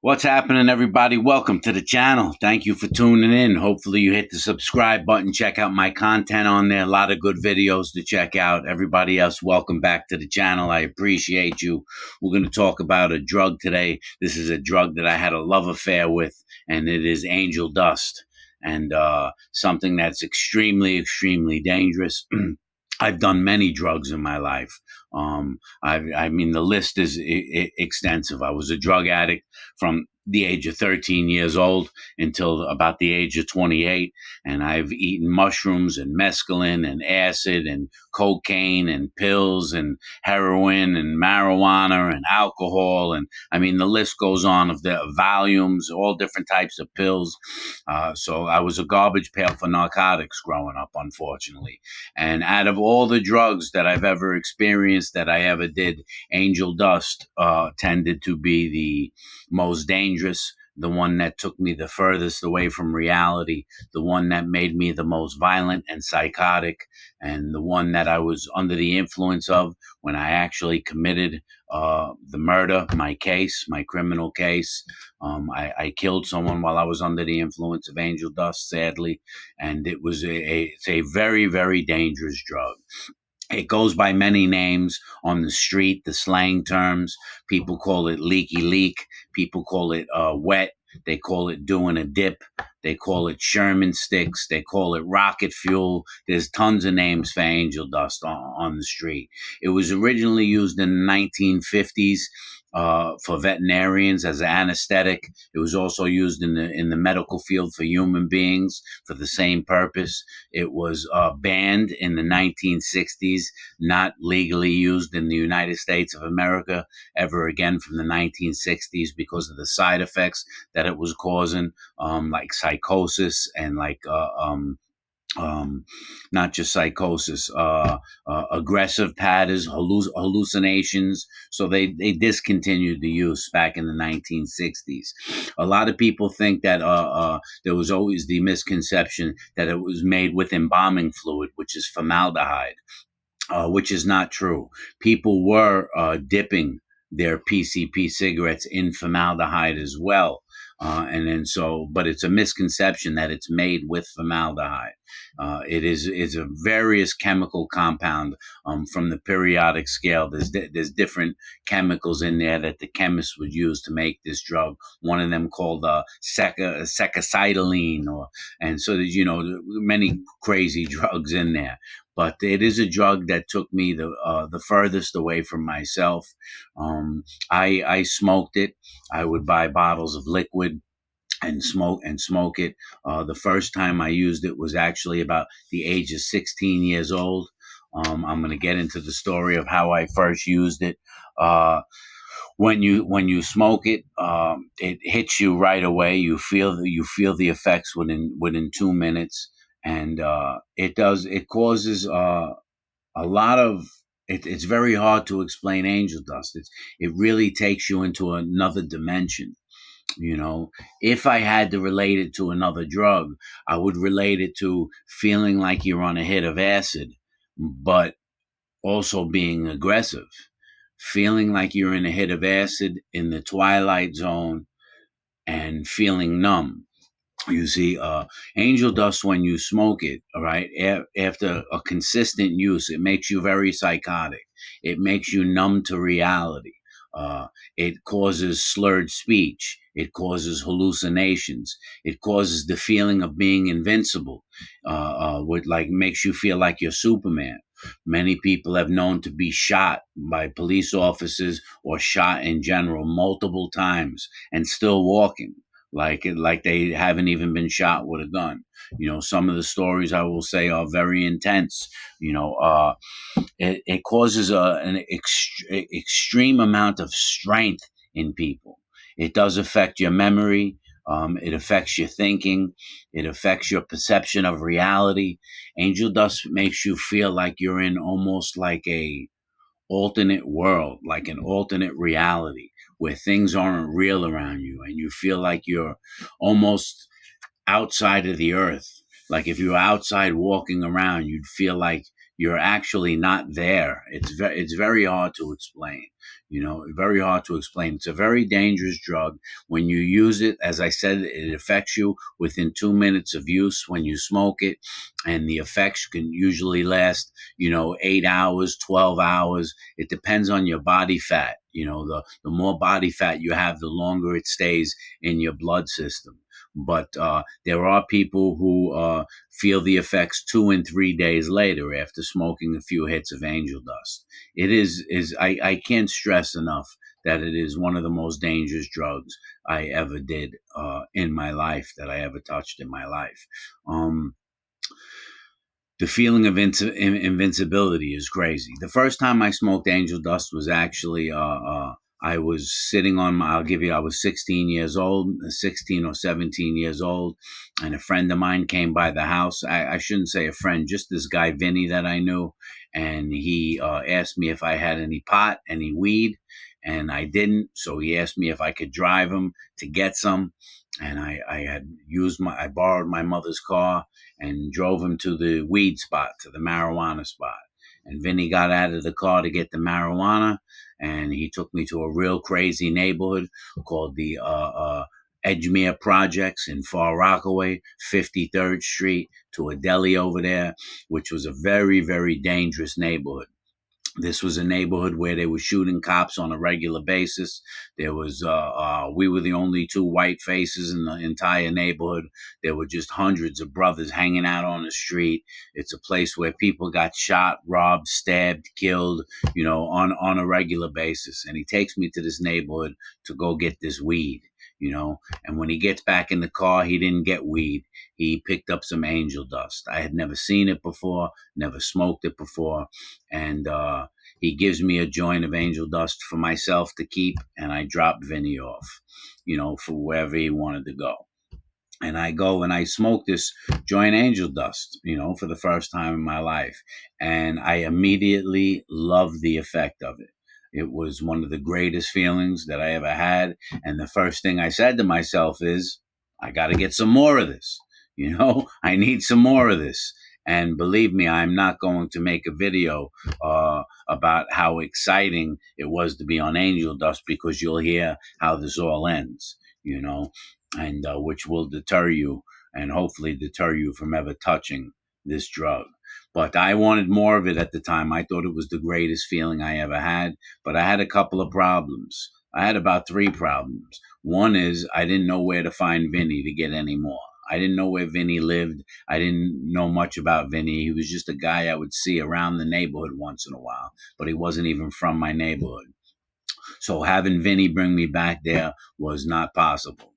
What's happening, everybody? Welcome to the channel. Thank you for tuning in. Hopefully, you hit the subscribe button. Check out my content on there. A lot of good videos to check out. Everybody else, welcome back to the channel. I appreciate you. We're going to talk about a drug today. This is a drug that I had a love affair with, and it is angel dust, and something that's extremely, extremely dangerous. I've done many drugs in my life. I mean, the list is extensive. I was a drug addict from the age of 13 years old until about the age of 28. And I've eaten mushrooms and mescaline and acid and cocaine and pills and heroin and marijuana and alcohol. And I mean, the list goes on of the volumes, all different types of pills. So I was a garbage pail for narcotics growing up, unfortunately. And out of all the drugs that I've ever experienced, that I ever did, angel dust tended to be the most dangerous, the one that took me the furthest away from reality, the one that made me the most violent and psychotic, and the one that I was under the influence of when I actually committed the murder, my criminal case. I killed someone while I was under the influence of angel dust, sadly, and it's a very, very dangerous drug. It goes by many names on the street, the slang terms. People call it leaky leak. People call it wet. They call it doing a dip. They call it Sherman sticks. They call it rocket fuel. There's tons of names for angel dust on the street. It was originally used in the 1950s for veterinarians as an anesthetic. It was also used in the medical field for human beings for the same purpose. It was banned in the 1960s, not legally used in the United States of America ever again from the 1960s because of the side effects that it was causing, like psychosis and not just psychosis, aggressive patterns, hallucinations. So they discontinued the use back in the 1960s. A lot of people think that there was always the misconception that it was made with embalming fluid, which is formaldehyde, which is not true. People were dipping their PCP cigarettes in formaldehyde as well. But it's a misconception that it's made with formaldehyde. It's a various chemical compound from the periodic scale. There's different chemicals in there that the chemists would use to make this drug. One of them called secacetylene, and so there's many crazy drugs in there. But it is a drug that took me the furthest away from myself. I smoked it. I would buy bottles of liquid and smoke it. The first time I used it was actually about the age of 16 years old. I'm going to get into the story of how I first used it. When you smoke it, it hits you right away. You feel the effects within 2 minutes, and it causes a lot of it's very hard to explain angel dust. It really takes you into another dimension. You know, if I had to relate it to another drug, I would relate it to feeling like you're on a hit of acid, but also being aggressive, feeling like you're in a hit of acid in the twilight zone and feeling numb. You see, angel dust, when you smoke it, all right, after a consistent use, it makes you very psychotic. It makes you numb to reality. It causes slurred speech. It causes hallucinations. It causes the feeling of being invincible, makes you feel like you're Superman. Many people have known to be shot by police officers or shot in general multiple times and still walking like they haven't even been shot with a gun. Some of the stories I will say are very intense. It causes extreme amount of strength in people. It does affect your memory. It affects your thinking. It affects your perception of reality. Angel dust makes you feel like you're in almost like a alternate world, like an alternate reality where things aren't real around you, and you feel like you're almost outside of the earth. Like if you were outside walking around, you'd feel like you're actually not there. It's very hard to explain. Very hard to explain. It's a very dangerous drug. When you use it, as I said, it affects you within 2 minutes of use when you smoke it, and the effects can usually last 8 hours, 12 hours. It depends on your body fat. The more body fat you have, the longer it stays in your blood system. But there are people who feel the effects 2 and 3 days later after smoking a few hits of angel dust. It is I can't stress enough that it is one of the most dangerous drugs I ever did in my life, that I ever touched in my life. Um, the feeling of invincibility is crazy. The first time I smoked angel dust was actually I was sitting on my, I'll give you, I was 16 years old, 16 or 17 years old, and a friend of mine came by the house. I shouldn't say a friend, just this guy, Vinny, that I knew. And he asked me if I had any pot, any weed, and I didn't. So he asked me if I could drive him to get some. And I borrowed my mother's car and drove him to the weed spot, to the marijuana spot. And Vinny got out of the car to get the marijuana, and he took me to a real crazy neighborhood called the Edgemere Projects in Far Rockaway, 53rd Street, to a deli over there, which was a very, very dangerous neighborhood. This was a neighborhood where they were shooting cops on a regular basis. We were the only two white faces in the entire neighborhood. There were just hundreds of brothers hanging out on the street. It's a place where people got shot, robbed, stabbed, killed, on a regular basis. And he takes me to this neighborhood to go get this weed. And when he gets back in the car, he didn't get weed. He picked up some angel dust. I had never seen it before, never smoked it before. And he gives me a joint of angel dust for myself to keep, and I drop Vinny off, for wherever he wanted to go. And I go and I smoke this joint angel dust, for the first time in my life. And I immediately loved the effect of it. It was one of the greatest feelings that I ever had. And the first thing I said to myself is, I got to get some more of this. I need some more of this. And believe me, I'm not going to make a video about how exciting it was to be on angel dust, because you'll hear how this all ends, and which will deter you, and hopefully deter you from ever touching this drug. But I wanted more of it at the time. I thought it was the greatest feeling I ever had, but I had a couple of problems. I had about three problems. One is I didn't know where to find Vinny to get any more. I didn't know where Vinny lived. I didn't know much about Vinny. He was just a guy I would see around the neighborhood once in a while, but he wasn't even from my neighborhood. So having Vinny bring me back there was not possible.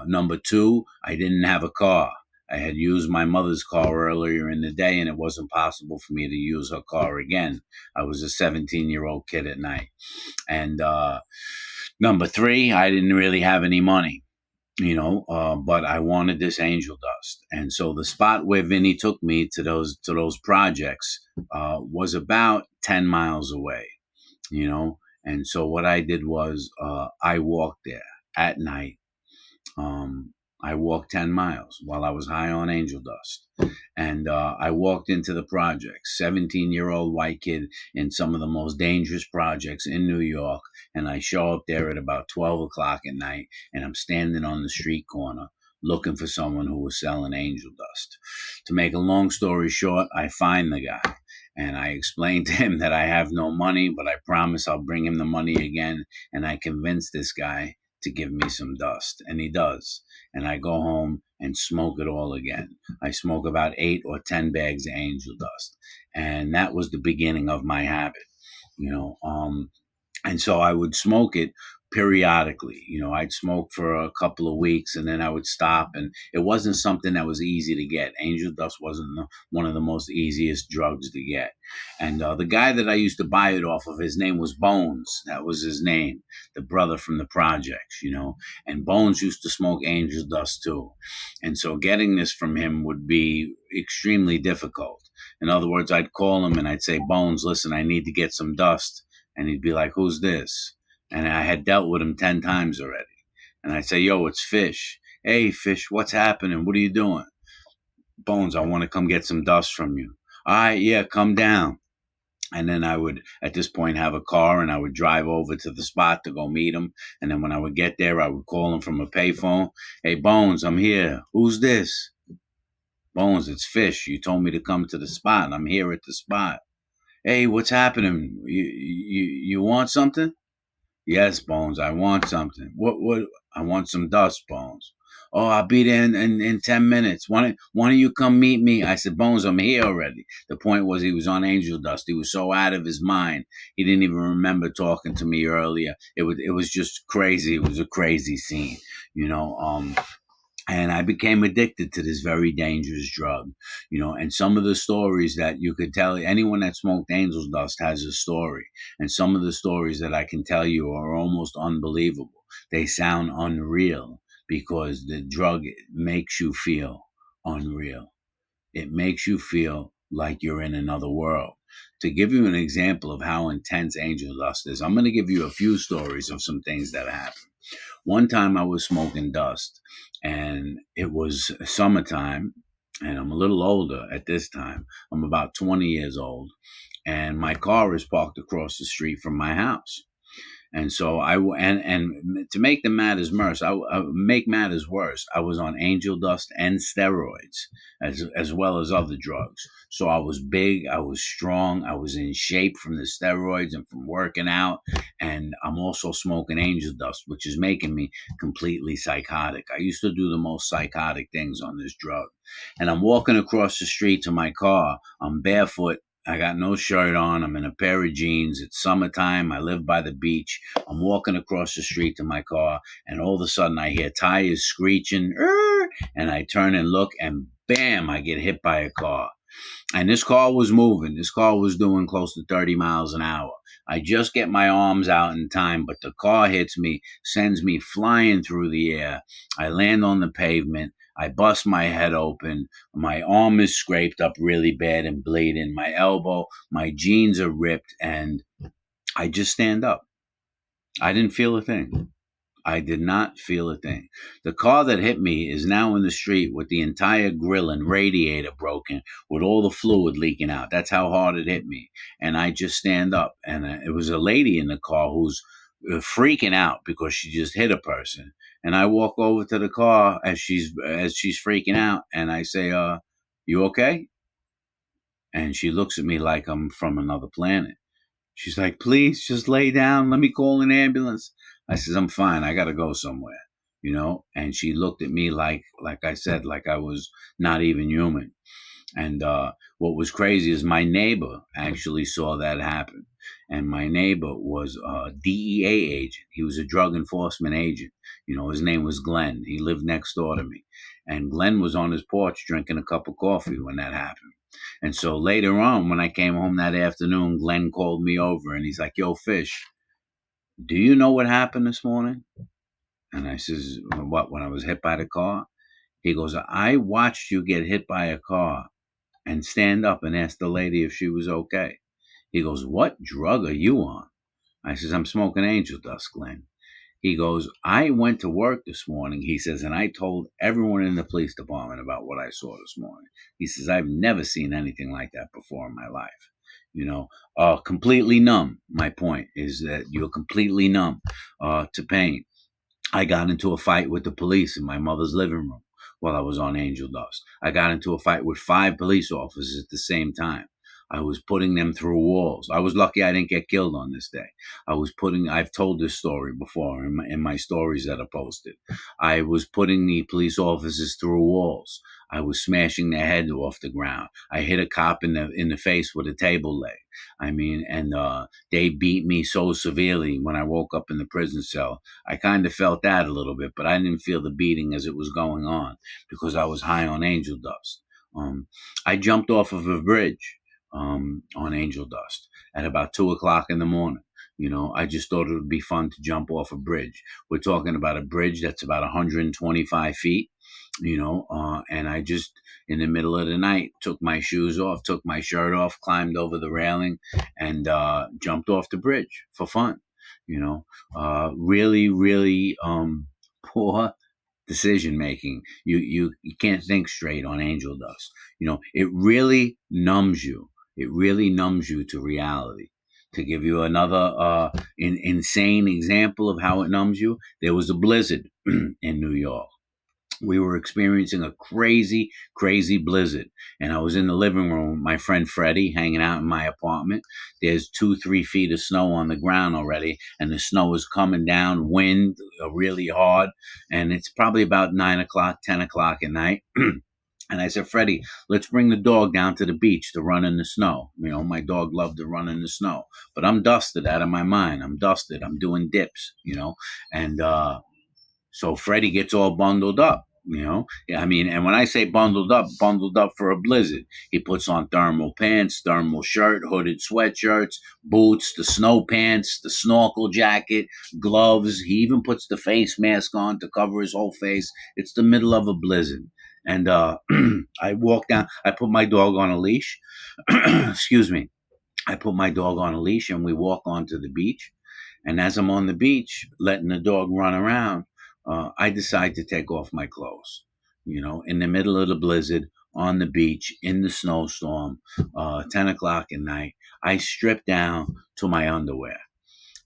Number two, I didn't have a car. I had used my mother's car earlier in the day, and it wasn't possible for me to use her car again. I was a 17-year-old kid at night. And number three, I didn't really have any money, but I wanted this angel dust. And so the spot where Vinny took me to those projects was about 10 miles away, you know. And so what I did was I walked there at night. Um, I walked 10 miles while I was high on angel dust. And I walked into the projects, 17-year-old white kid in some of the most dangerous projects in New York. And I show up there at about 12 o'clock at night, and I'm standing on the street corner looking for someone who was selling angel dust. To make a long story short, I find the guy. And I explained to him that I have no money, but I promise I'll bring him the money again. And I convince this guy to give me some dust. And he does. And I go home and smoke it all again. I smoke about 8 or 10 bags of angel dust. And that was the beginning of my habit, you know. And so I would smoke it periodically. I'd smoke for a couple of weeks, and then I would stop. And it wasn't something that was easy to get. Angel dust wasn't one of the most easiest drugs to get. And the guy that I used to buy it off of, his name was Bones. That was his name, the brother from the projects. And Bones used to smoke angel dust too. And so getting this from him would be extremely difficult. In other words, I'd call him and I'd say, Bones, listen, I need to get some dust. And he'd be like, who's this? And I had dealt with him 10 times already. And I'd say, yo, it's Fish. Hey, Fish, what's happening? What are you doing? Bones, I want to come get some dust from you. All right, yeah, come down. And then I would, at this point, have a car and I would drive over to the spot to go meet him. And then when I would get there, I would call him from a payphone. Hey, Bones, I'm here. Who's this? Bones, it's Fish. You told me to come to the spot. I'm here at the spot. Hey, what's happening? You want something? Yes, Bones, I want something. What? I want some dust, Bones. Oh, I'll be there in 10 minutes. Why don't you come meet me? I said, Bones, I'm here already. The point was he was on angel dust. He was so out of his mind. He didn't even remember talking to me earlier. It was just crazy. It was a crazy scene, you know. And I became addicted to this very dangerous drug, and some of the stories that you could tell anyone that smoked angel's dust has a story. And some of the stories that I can tell you are almost unbelievable. They sound unreal because the drug makes you feel unreal. It makes you feel like you're in another world. To give you an example of how intense angel dust is, I'm going to give you a few stories of some things that happened. One time I was smoking dust, and it was summertime, and I'm a little older at this time. I'm about 20 years old, and my car is parked across the street from my house. And so and to make the matters worse, make matters worse. I was on angel dust and steroids, as well as other drugs. So I was big, I was strong, I was in shape from the steroids and from working out. And I'm also smoking angel dust, which is making me completely psychotic. I used to do the most psychotic things on this drug. And I'm walking across the street to my car. I'm barefoot. I got no shirt on. I'm in a pair of jeans. It's summertime. I live by the beach. I'm walking across the street to my car, and all of a sudden I hear tires screeching, and I turn and look, and bam, I get hit by a car. And this car was moving. This car was doing close to 30 miles an hour. I just get my arms out in time, but the car hits me, sends me flying through the air. I land on the pavement. I bust my head open. My arm is scraped up really bad and bleeding. My elbow, my jeans are ripped, and I just stand up. I didn't feel a thing. I did not feel a thing. The car that hit me is now in the street with the entire grill and radiator broken, with all the fluid leaking out. That's how hard it hit me. And I just stand up. And it was a lady in the car who's freaking out because she just hit a person. And I walk over to the car as she's freaking out, and I say, "You okay?" And she looks at me like I'm from another planet. She's like, "Please just lay down. Let me call an ambulance." I says, "I'm fine. I got to go somewhere." And she looked at me like I said, like I was not even human. And what was crazy is my neighbor actually saw that happen. And my neighbor was a DEA agent. He was a drug enforcement agent. His name was Glenn. He lived next door to me. And Glenn was on his porch drinking a cup of coffee when that happened. And so later on, when I came home that afternoon, Glenn called me over and he's like, "Yo, Fish, do you know what happened this morning?" And I says, "What, when I was hit by the car?" He goes, "I watched you get hit by a car and stand up and ask the lady if she was okay." He goes, "What drug are you on?" I says, "I'm smoking angel dust, Glenn." He goes, "I went to work this morning," he says, "and I told everyone in the police department about what I saw this morning." He says, "I've never seen anything like that before in my life." Completely numb. My point is that you're completely numb to pain. I got into a fight with the police in my mother's living room while I was on angel dust. I got into a fight with 5 police officers at the same time. I was putting them through walls. I was lucky I didn't get killed on this day. I've told this story before in my stories that are posted. I was putting the police officers through walls. I was smashing their head off the ground. I hit a cop in the face with a table leg. I mean, and they beat me so severely when I woke up in the prison cell. I kind of felt that a little bit, but I didn't feel the beating as it was going on because I was high on angel dust. I jumped off of a bridge on angel dust at about 2 o'clock in the morning. I just thought it would be fun to jump off a bridge. We're talking about a bridge that's about 125 feet. And I just, in the middle of the night, took my shoes off, took my shirt off, climbed over the railing, and jumped off the bridge for fun. Really, really poor decision making. You can't think straight on angel dust. It really numbs you. It really numbs you to reality. To give you another insane example of how it numbs you, there was a blizzard in New York. We were experiencing a crazy, crazy blizzard. And I was in the living room with my friend Freddie, hanging out in my apartment. There's 2, 3 feet of snow on the ground already, and the snow is coming down, wind really hard. And it's probably about 9 o'clock, 10 o'clock at night. And I said, Freddie, let's bring the dog down to the beach to run in the snow. My dog loved to run in the snow, but I'm dusted out of my mind. I'm dusted. I'm doing dips. And so Freddie gets all bundled up. Yeah, I mean, and when I say bundled up for a blizzard. He puts on thermal pants, thermal shirt, hooded sweatshirts, boots, the snow pants, the snorkel jacket, gloves. He even puts the face mask on to cover his whole face. It's the middle of a blizzard. And I walk down, I put my dog on a leash. Excuse me. I put my dog on a leash and we walk onto the beach. And as I'm on the beach, letting the dog run around, I decide to take off my clothes. In the middle of the blizzard, on the beach, in the snowstorm, 10 o'clock at night, I strip down to my underwear.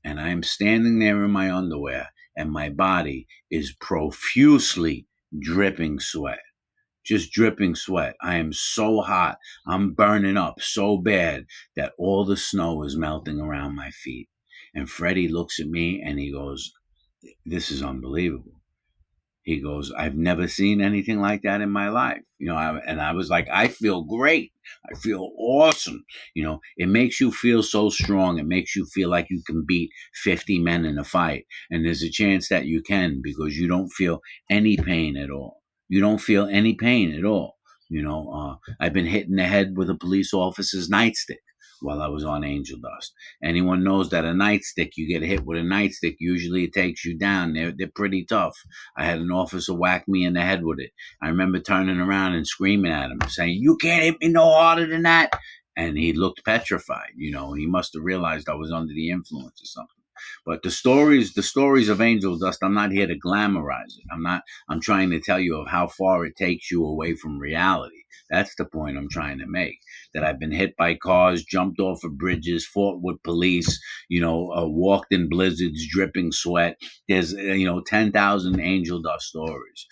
And I'm standing there in my underwear, and my body is profusely dripping sweat, just dripping sweat. I am so hot. I'm burning up so bad that all the snow is melting around my feet. And Freddie looks at me and he goes, "This is unbelievable." He goes, "I've never seen anything like that in my life." And I was like, I feel great. I feel awesome. It makes you feel so strong. It makes you feel like you can beat 50 men in a fight. And there's a chance that you can, because you don't feel any pain at all. You don't feel any pain at all. I've been hit in the head with a police officer's nightstick while I was on angel dust. Anyone knows that a nightstick, you get hit with a nightstick, usually it takes you down. They're pretty tough. I had an officer whack me in the head with it. I remember turning around and screaming at him, saying, "You can't hit me no harder than that." And he looked petrified. He must have realized I was under the influence or something. But the stories of angel dust, I'm not here to glamorize it. I'm trying to tell you of how far it takes you away from reality. That's the point I'm trying to make. That I've been hit by cars, jumped off of bridges, fought with police, walked in blizzards, dripping sweat. There's, 10,000 angel dust stories.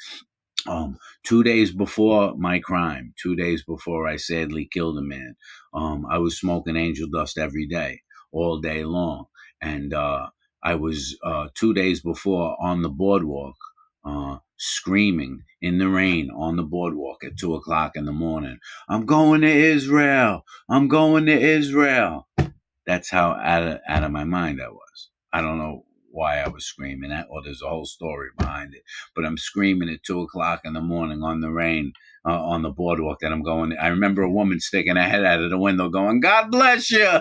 2 days before my crime, 2 days before I sadly killed a man, I was smoking angel dust every day, all day long. And I was 2 days before on the boardwalk, screaming in the rain on the boardwalk at 2 o'clock in the morning, "I'm going to Israel. I'm going to Israel." That's how out of my mind I was. I don't know why I was screaming that, or there's a whole story behind it. But I'm screaming at 2 o'clock in the morning on the rain, on the boardwalk, that I'm going. I remember a woman sticking her head out of the window going, "God bless you."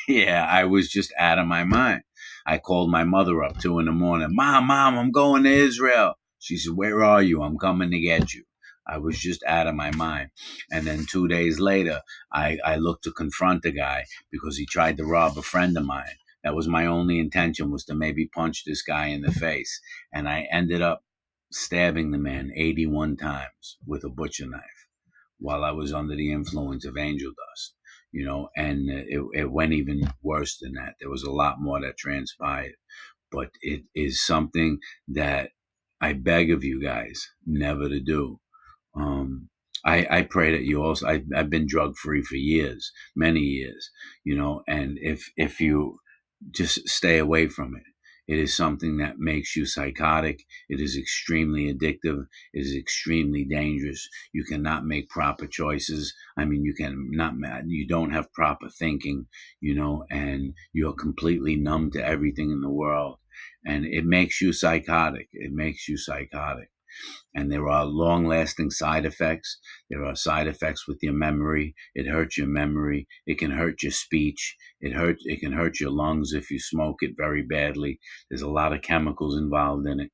Yeah, I was just out of my mind. I called my mother up 2 in the morning. Mom, I'm going to Israel. She said, "Where are you? I'm coming to get you." I was just out of my mind. And then 2 days later, I looked to confront the guy because he tried to rob a friend of mine. That was my only intention, was to maybe punch this guy in the face. And I ended up stabbing the man 81 times with a butcher knife while I was under the influence of angel dust. And it went even worse than that. There was a lot more that transpired, but it is something that I beg of you guys never to do. I pray that you also. I've been drug free for years, many years, and if you just stay away from it. It is something that makes you psychotic. It is extremely addictive. It is extremely dangerous. You cannot make proper choices. I mean, you don't have proper thinking, and you're completely numb to everything in the world. And it makes you psychotic. It makes you psychotic. And there are long lasting side effects. There are side effects with your memory. It hurts your memory. It can hurt your speech. It can hurt your lungs if you smoke it very badly. There's a lot of chemicals involved in it.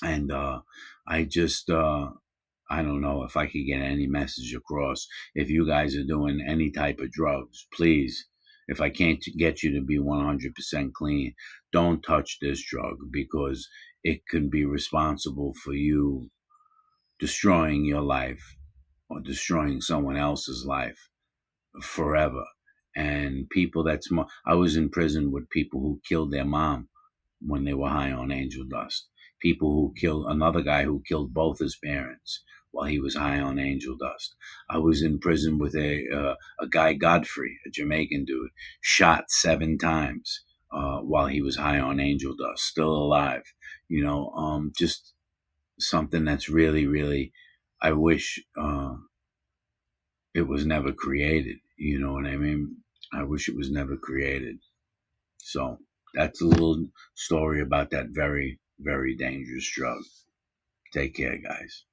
And I just I don't know if I could get any message across. If you guys are doing any type of drugs, please, if I can't get you to be 100% clean, don't touch this drug, because it can be responsible for you destroying your life or destroying someone else's life forever. And people I was in prison with people who killed their mom when they were high on angel dust. People who killed another guy who killed both his parents while he was high on angel dust. I was in prison with a guy, Godfrey, a Jamaican dude, shot 7 times while he was high on angel dust, still alive. Just something that's really, really, I wish it was never created. You know what I mean? I wish it was never created. So that's a little story about that very, very dangerous drug. Take care, guys.